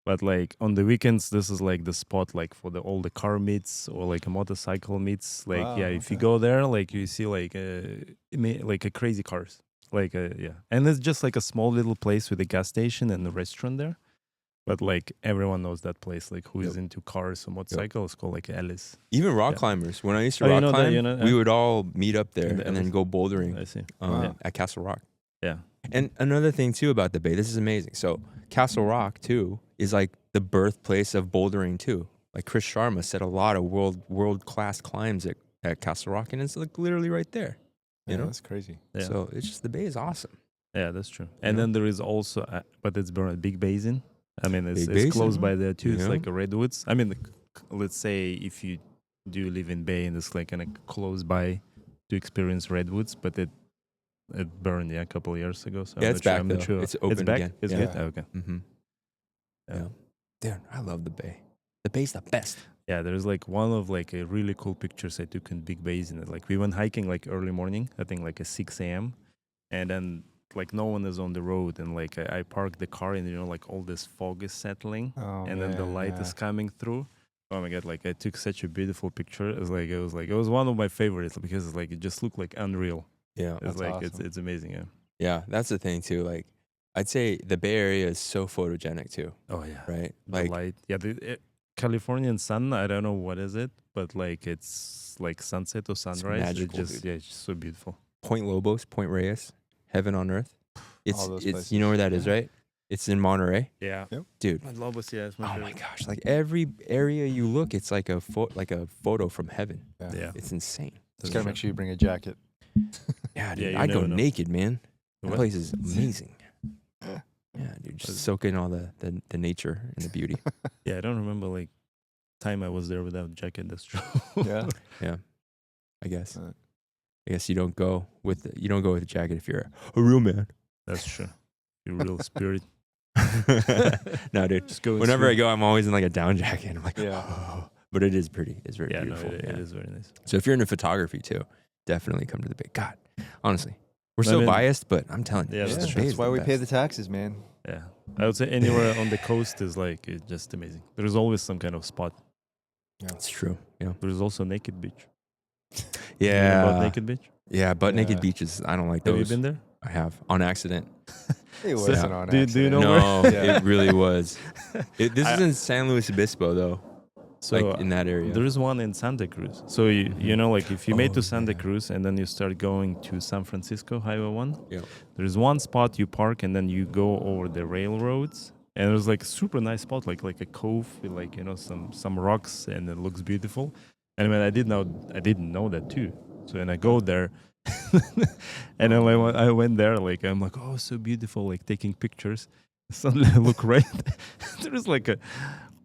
But like on the weekends, this is like the spot like for all the car meets or like a motorcycle meets. Like Wow, if you okay. go there, like you see like a crazy cars. And it's just like a small little place with a gas station and a restaurant there. But like everyone knows that place. Like who is Yep. into cars or motorcycles, called like Ellis. Even rock Yeah. climbers. When I used to Oh, you rock know that, climb, you know, we would all meet up there In the and then Ellis. go bouldering I see. Wow. at Castle Rock. Yeah. And another thing too about the Bay, this is amazing. So Castle Rock too is like the birthplace of bouldering too. Like Chris Sharma set a lot of world class climbs at Castle Rock, and it's like literally right there. You Yeah, know, that's crazy. Yeah. so it's just the Bay is awesome. Yeah, that's true. And know? then there is also, but it's a big basin. I mean, Big it's close basin. by there too. It's Yeah. like a redwoods. I mean, let's say if you do live in Bay and it's like kind of close by to experience redwoods, but it burned a couple of years ago. So Yeah, I'm it's not sure. back I'm though. not sure. It's open back. again. It's Yeah. good. Oh, okay. Mm-hmm. Yeah. Yeah. Dude, I love the Bay. The Bay's the best. Yeah, there's like one of like a really cool pictures I took in Big Basin. Like we went hiking like early morning, I think like at 6 a.m. And then like no one is on the road, and like I parked the car, and like all this fog is settling, Oh, and then the man, light yeah. is coming through. Oh my god! Like I took such a beautiful picture. It was one of my favorites because it's like it just looked like unreal. Yeah. It's That's like awesome. it's amazing. Yeah. Yeah, that's the thing too. Like, I'd say the Bay Area is so photogenic too, Oh yeah. right? The Like light. Yeah, Californian sun, I don't know what is it, but like it's like sunset or sunrise. magical, it's just dude. it's just so beautiful. Point Lobos, Point Reyes, Heaven on Earth. All those It's you know where that is, places. right? It's in Monterey, Yeah. dude. I love it. Yeah, it's my Oh my favorite. gosh! Like every area you look, it's like a photo from heaven. Yeah. It's insane. Just gotta make sure you bring a jacket. Yeah, dude. you I go never know. naked, man. That What? place is amazing. Yeah, dude. Just soak in all the nature and the beauty. Yeah, I don't remember like time I was there without jacket. That's true. Yeah. I guess. Right. I guess you don't go with a jacket if you're a real man. That's true. Your real spirit. No, dude. Just go. Whenever I go, I'm always in like a down jacket. I'm like, Yeah. oh. But it is pretty. It's very Yeah, no, beautiful. it is very nice. So if you're into photography too, definitely come to the Bay. God, honestly, we're I so mean- biased, but I'm telling you, Yeah, just that's the true. Bay That's is why we pay best. the taxes, man. Yeah, I would say anywhere on the coast is like it's just amazing. There's always some kind of spot. It's true. Yeah. There's also naked beach. About Yeah. naked beach. Yeah. Butt naked Yeah. beaches. I don't like Have those. you been there? I have on accident. It So- wasn't on do you accident. know No, Yeah. it really was. This I- is in San Luis Obispo though, So like in that area. there is one in Santa Cruz. So you know, like if you made Oh, to Santa yeah. Cruz and then you start going to San Francisco Highway 1, Yeah. there's one spot you park and then you go over the railroads. And there's like a super nice spot, like a cove with like some rocks, and it looks beautiful. And I didn't know that too. So when I go there, and then like, when I went there, like I'm like, oh, so beautiful, like taking pictures. Suddenly I look right, there's like a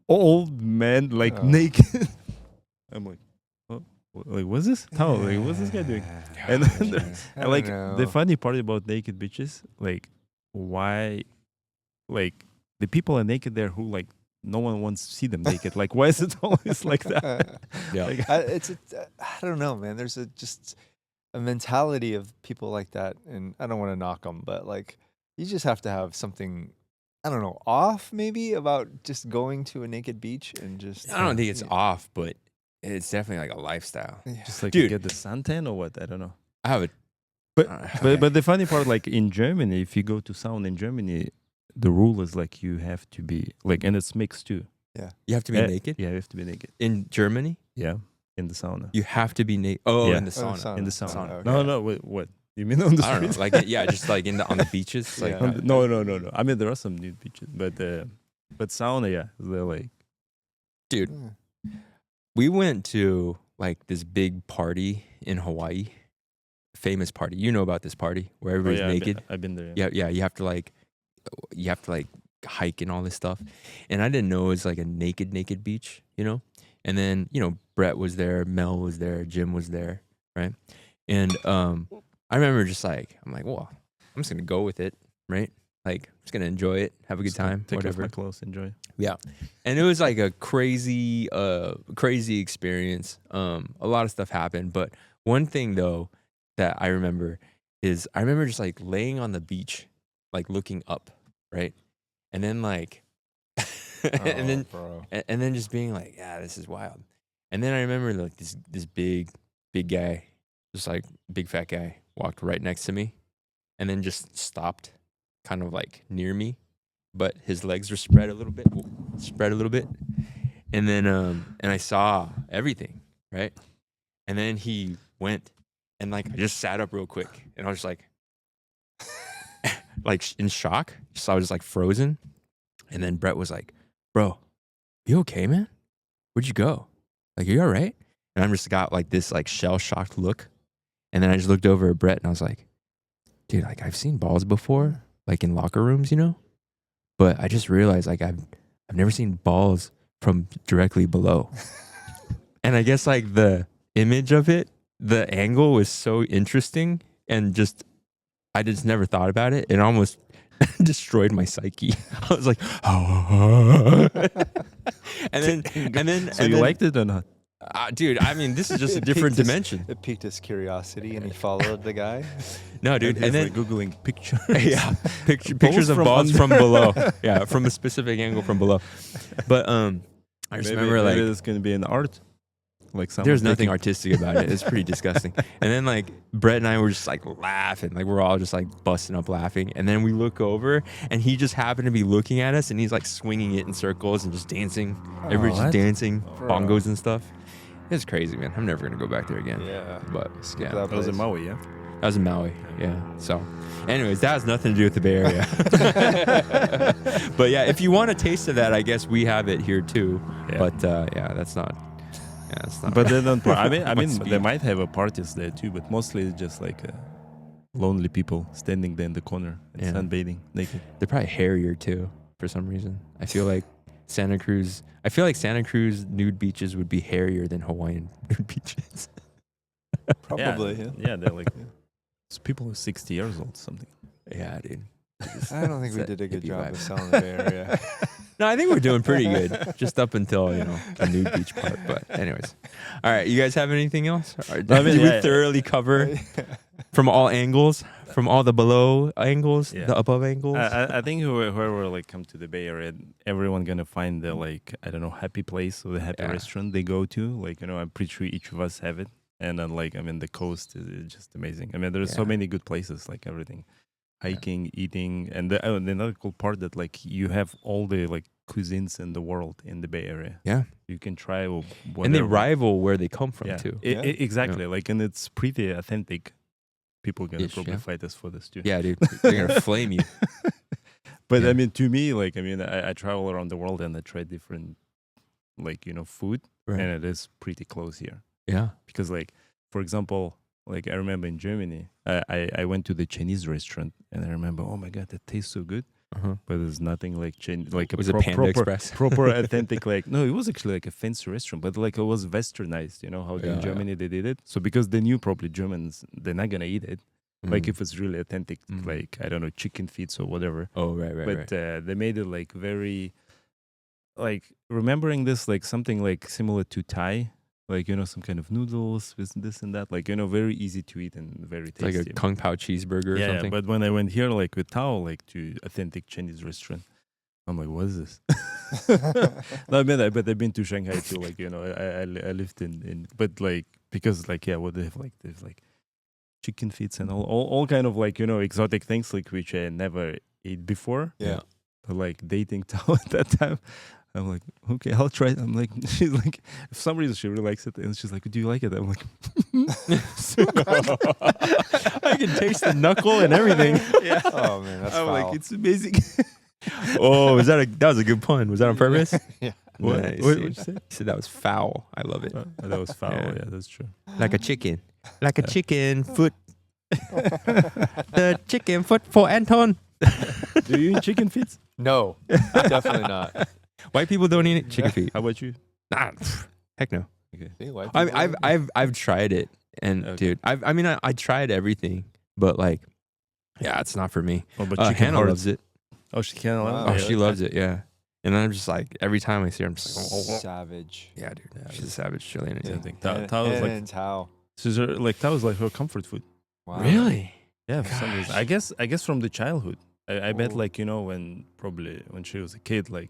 old man like Oh. naked. I'm like, oh, like what's this? How? Like what's this guy doing? And then I and like don't the know. funny part about naked bitches, like why, like the people are naked there who like no one wants to see them naked. Like why is it always like that? Yeah. Like, I don't know, man. There's just a mentality of people like that, and I don't want to knock them, but like you just have to have something, I don't know, off maybe about just going to a naked beach and just. I don't think it's yeah. off, but it's definitely like a lifestyle. Yeah. just like Dude. you get the suntan or what? I don't know. I have a But the funny part, like in Germany, if you go to sauna in Germany, the rule is like you have to be like, and it's mixed too. you have to be Eh, naked Yeah, you have to be naked. in Germany. Yeah, in the sauna. You have to be naked. Oh, Yeah. in the Oh, sauna. In the sauna. sauna. Okay. No, wait, what? You mean on the I don't street? know, like yeah, just like on the beaches. Like Yeah. No. I mean, there are some nude beaches, but sauna, yeah, they're like, dude, Yeah. we went to like this big party in Hawaii, famous party. You know about this party where oh, everybody's yeah, naked. I've been there. Yeah, you have to like hike and all this stuff. And I didn't know it was like a naked beach, you know? And then, Brett was there, Mel was there, Jim was there, right? And I remember just like, I'm like, well, I'm just gonna go with it, right? Like, just gonna enjoy it, have a good Just gonna time, Take off whatever. my clothes, enjoy. Yeah. And it was like a crazy experience. A lot of stuff happened. But one thing though that I remember is I remember just like laying on the beach, like looking up, right? And then like and then bro. and then just being like, yeah, this is wild. And then I remember like this big guy, just like big fat guy, walked right next to me and then just stopped kind of like near me, but his legs were spread a little bit. And then and I saw everything, right? And then he went and like I just sat up real quick and I was like in shock. So I was just like frozen. And then Brett was like, bro, you okay, man? Where'd you go? Like, are you all right? And I just got like this like shell-shocked look. And then I just looked over at Brett and I was like, dude, like I've seen balls before, like in locker rooms, but I just realized like I've never seen balls from directly below. And I guess like the image of it, the angle was so interesting and I just never thought about it. It almost destroyed my psyche. I was like, oh. and then So you liked it or not? dude, I mean, this is just a It different piqued his- dimension. It piqued his curiosity, and he followed the guy. No, dude, and he's, then like googling pictures. yeah, pictures of from balls under. from below. Yeah, from a specific angle from below. But I just maybe, remember maybe like it's gonna be an art. Like someone There's nothing taking- artistic about it. It's pretty disgusting. And then like Brett and I were just like laughing, like we're all just like busting up laughing. And then we look over, and he just happened to be looking at us, and he's like swinging it in circles and just dancing. Everybody's just what? dancing, Bro. bongos and stuff. It's crazy, man. I'm never gonna go back there again. Yeah. But Skip yeah, that That was in place. Maui, yeah. that was in Maui. Yeah. So, anyways, that has nothing to do with the Bay Area. But yeah, if you want a taste of that, I guess we have it here too. Yeah. But yeah, that's not. Yeah, it's not. But they don't. I mean, my they speed. might have a parties there too, but mostly it's just like lonely people standing there in the corner and Yeah. sunbathing naked. They're probably hairier too for some reason. I feel like Santa Cruz nude beaches would be hairier than Hawaiian nude beaches. Probably. Yeah. Yeah, they're like it's people who are 60 years old, something. Yeah, dude. I don't think we It's did a that good hippie job vibe. of selling the Bay Area. No, I think we're doing pretty good, just up until the nude beach part. But anyways, all right. You guys have anything else? Or I did mean, we yeah. thoroughly cover from all angles, from all the below angles, Yeah. the above angles? I think whoever like come to the Bay Area, everyone gonna find the like I don't know happy place or the happy Yeah. restaurant they go to. Like I'm pretty sure each of us have it. And then like the coast is just amazing. I mean, there's so Yeah. many good places, like everything, hiking, eating, and the another cool part that like you have all the like cuisines in the world in the Bay Area. Yeah. You can try whatever. And they rival where they come from Yeah, too. exactly. Like, and it's pretty authentic. People gonna Ish, probably yeah. fight us for this too. Yeah, dude. They're gonna flame you. But Yeah. I mean, to me, like I travel around the world and I try different, like food, Right. and it is pretty close here. Yeah. Because like for example, like I remember in Germany, I went to the Chinese restaurant and I remember, oh my god, that tastes so good, Uh-huh. but there's nothing like Chinese, like a Was it Panda proper Express? proper authentic, like no, it was actually like a fancy restaurant, but like it was westernized, how Yeah, in yeah. Germany they did it. So because they knew probably Germans, they're not gonna eat it, like Mm. if it's really authentic, Mhm. like I don't know, chicken feet or whatever. Oh, right, right, But right. they made it like very, like remembering this like something like similar to Thai, like some kind of noodles with this and that, like very easy to eat and very It's like tasty. a Kung Pao cheeseburger or yeah, something. but when I went here like with Tao, like to authentic Chinese restaurant, I'm like, what is this? No, I mean, but I've been to Shanghai too. Like I lived in, but like because like what they have like there's like chicken feet and all kind of like exotic things like which I never ate before. Yeah. But like dating Tao at that time, I'm like, okay, I'll try it. I'm like, she's like, for some reason she really likes it, and she's like, do you like it? I'm like, I can taste the knuckle and everything. yeah. Oh man, that's I'm foul. like, it's amazing. Oh, that was a good pun. Was that on purpose? Yeah. What? Nice, What- dude. what'd you say? You said that was foul. I love it. That was foul. Yeah. Yeah, that's true. Like a chicken. Like a chicken foot. The chicken foot for Anton. Do you eat chicken feet? No, definitely not. White people don't eat chicken feet. How about you? Nah, pff, heck no. See, white I, people- I've tried it, and Okay. dude, I tried everything, but like, yeah, it's not for me. What about chicken Hannah hearts? loves it. Oh, she can't. Wow. Oh, she loves it. Yeah, and then I'm just like, every time I see her, I'm just like, oh, savage. yeah, dude, she's a savage. She'll eat Yeah, I anything. think Tao was like, and Tao. she's like Tao was like her comfort food. Wow. Really? Yeah, for some reason. I guess from the childhood. I bet Oh. like when she was a kid, like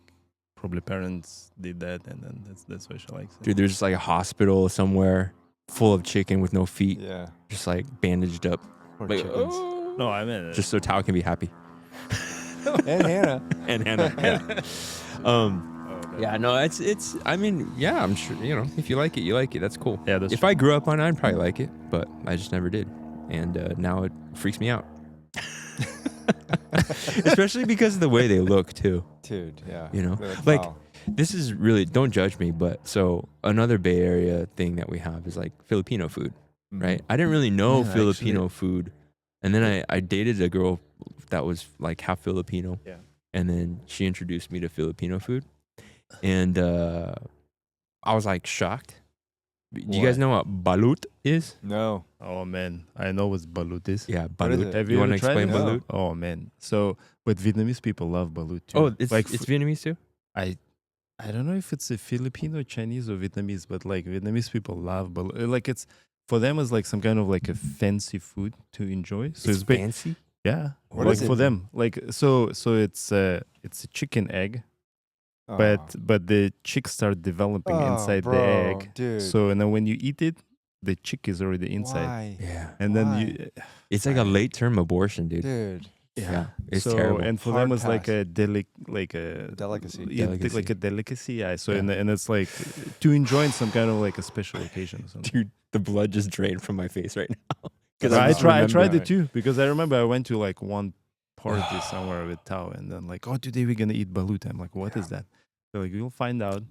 probably parents did that, and then that's why she likes it. Dude, there's just like a hospital somewhere full of chicken with no feet, Yeah. just like bandaged up, Poor like, chickens. oh. No, I mean just so Tao can be happy. And Hannah. And Hannah. Yeah, no, it's. I mean, yeah, I'm sure if you like it, you like it. That's cool. Yeah, that's If true. I grew up on it, I'd probably like it, but I just never did, and now it freaks me out. Especially because of the way they look too. Dude, yeah. You know, They look like- foul. This is really, don't judge me, but so another Bay Area thing that we have is like Filipino food, Mhm. right? I didn't really know Yeah, Filipino food, and then I dated a girl that was like half Filipino, Yeah. and then she introduced me to Filipino food, and I was like shocked. Do you guys What? know what balut is? No. Oh man, I know what balut is. Yeah, What is balut. it? Have You want to ever tried explain it? No. balut? Oh man, so but Vietnamese people love balut too. Oh, it's like Vietnamese too. I don't know if it's a Filipino, Chinese, or Vietnamese, but like Vietnamese people love balut. Like it's for them it's like some kind of like a fancy food to enjoy. So it's fancy. yeah, What like is for it? them, like so it's a chicken egg, but the chicks start developing inside the egg. Dude. So and then when you eat it, the chick is already inside. Why? Yeah. And then you It's like a late term abortion, dude. Dude. Yeah. It's so terrible. and for Hard them it's like pass. a Delicacy. Yeah, Delicacy. like a delicacy. Yeah. So Yeah. and it's like to enjoy in some kind of like a special occasion or something. Dude, the blood just drained from my face right now. I tried remember it too because I remember I went to like one party somewhere with Tao and then like, oh, today we're gonna eat balut. I'm like, what is that? They're like, you'll find out.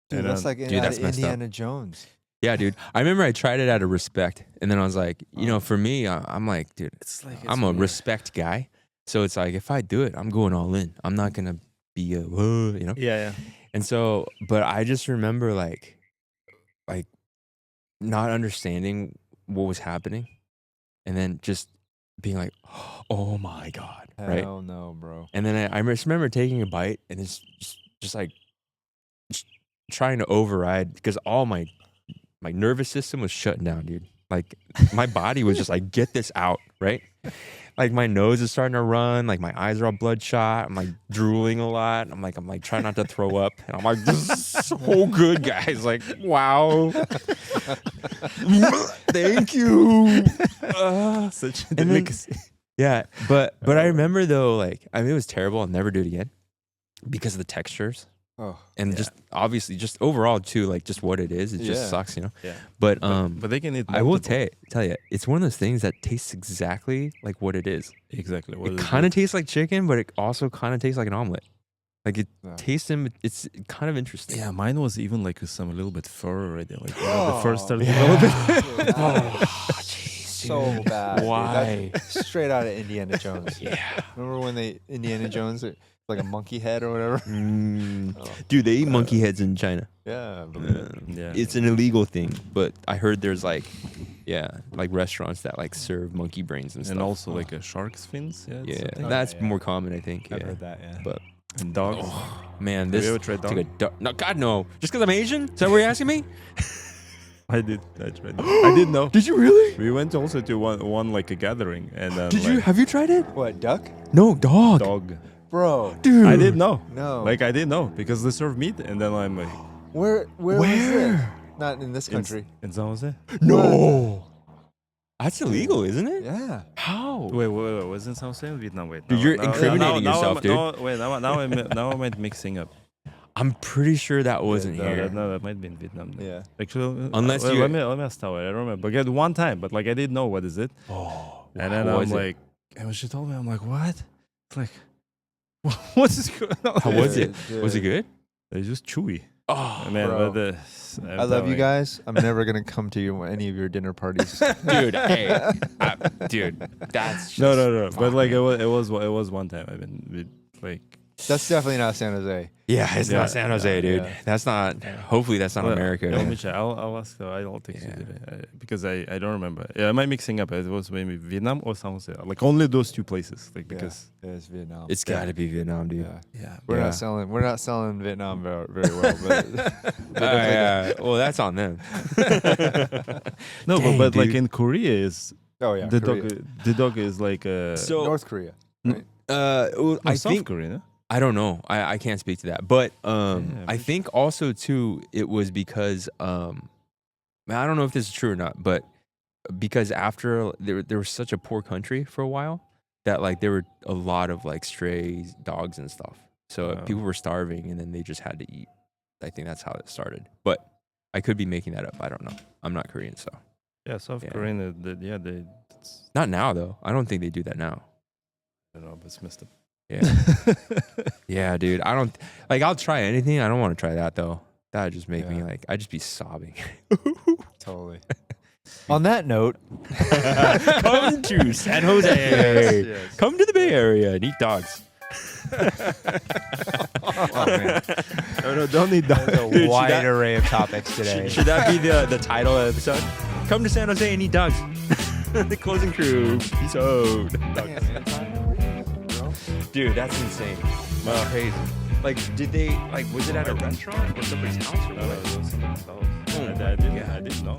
Dude, And that's then- like Dude, that's messed up. Indiana Jones. Yeah, dude. I remember I tried it out of respect, and then I was like, you know, for me, I'm like, dude, It's like I'm a respect guy, so it's like if I do it, I'm going all in. I'm not gonna be a, you know. Yeah. And so, but I just remember like not understanding what was happening, and then just being like, oh my god, right? Hell no, bro. And then I just remember taking a bite and it's just like trying to override because all my nervous system was shutting down, dude. Like my body was just like, get this out, right? Like my nose is starting to run, like my eyes are all bloodshot. I'm like drooling a lot. I'm like trying not to throw up. And I'm like, this is so good, guys. Like, wow. Thank you. Such a and then- delicacy. Yeah, but I remember though, like I mean, it was terrible. I'll never do it again because of the textures Oh. and just obviously just overall too, like just what it is. It just Yeah. sucks, you know. Yeah. But But they can eat. I will multiple. tell you, it's one of those things that tastes exactly like what it is. Exactly. What It is kind of tastes like chicken, but it also kind of tastes like an omelet. Like it Yeah. tastes in. It's kind of interesting. Yeah, mine was even like with some a little bit fur already. Like the Oh, first started yeah. developing. Dude, Oh, that is jeez, so dude. bad. dude. Why? That's straight out of Indiana Jones. Yeah. Remember when Indiana Jones, like a monkey head or whatever? Oh. Dude, they eat monkey heads in China. Yeah, I believe it. Yeah. It's an illegal thing, but I heard there's like restaurants that like serve monkey brains and stuff. And also like a shark's fins. Yeah. yeah, something. that's yeah. more common, I think. I've Yeah. heard that, yeah. But And dogs. man, Have this you ever tried took dog? a no, God no. Just because I'm Asian? Is that what you're asking me? I did. I tried. I did know. Did you really? We went also to one like a gathering and then Did you? like, Have you tried it? What, duck? No, dog. dog. Bro, Dude. I didn't know. no. Like I didn't know because they serve meat and then I'm like Where was it? Not in this country. in San Jose. No. That's illegal, isn't it? Yeah. How? Wait, was in San Jose or Vietnam? Wait, Dude, you're incriminating yourself, dude. Now I'm mixing up. I'm pretty sure that wasn't no, here. that might be in Vietnam. Yeah. Actually, Unless let you- me ask Tao. I don't remember. But one time, but like I didn't know what is it. Oh. And then how I'm was it? like, and when she told me, I'm like, what? It's like, what is going on? How was it? Dude. Was it good? It's just chewy. Oh, Man, bro. but I love you guys. I'm never going to come to any of your dinner parties. dude, hey, dude, that's just No. But fuck, like man. it was one time. I've been like. That's definitely not San Jose. Yeah, it's Yeah. not San Jose, dude. Yeah. That's not. Hopefully, that's not Well, America. yeah, let man. me check. I'll ask. I'll text Yeah. you today because I don't remember. Yeah, am I mixing up? It was maybe Vietnam or San Jose. Like only those two places. Like because Yeah, it's Vietnam. It's got to be Vietnam, dude. yeah. yeah. We're Yeah. not selling Vietnam very well, but Yeah. Well, that's on them. No, Dang, but like dude. in Korea is oh yeah, the Korea. dog is like So, North Korea. well, I South think Korea. No? I don't know. I can't speak to that, but Yeah, I for think also too it was because I don't know if this is true or not, but because after there was such a poor country for a while that like there were a lot of like stray dogs and stuff. So Oh. people were starving and then they just had to eat. I think that's how it started. But I could be making that up. I don't know. I'm not Korean, so Yeah, South Yeah. Korean. They. not now though. I don't think they do that now. I don't know, but it's messed up. Yeah. Yeah, dude. I don't like I'll try anything. I don't want to try that though. That would just make me Yeah. like I'd just be sobbing. Totally. On that note, Come to San Jose. Come to the Bay Area and eat dogs. oh man, No, don't need that. there's a Dude, wide should that- array of topics today. Should that be the title of the episode? Come to San Jose and eat dogs. The closing crew. Peace out. Dude, that's insane. That's crazy. Like, did they, like, was it at a restaurant or somebody's house or No, what? it was somebody's house. Oh I my didn't. God. I didn't know.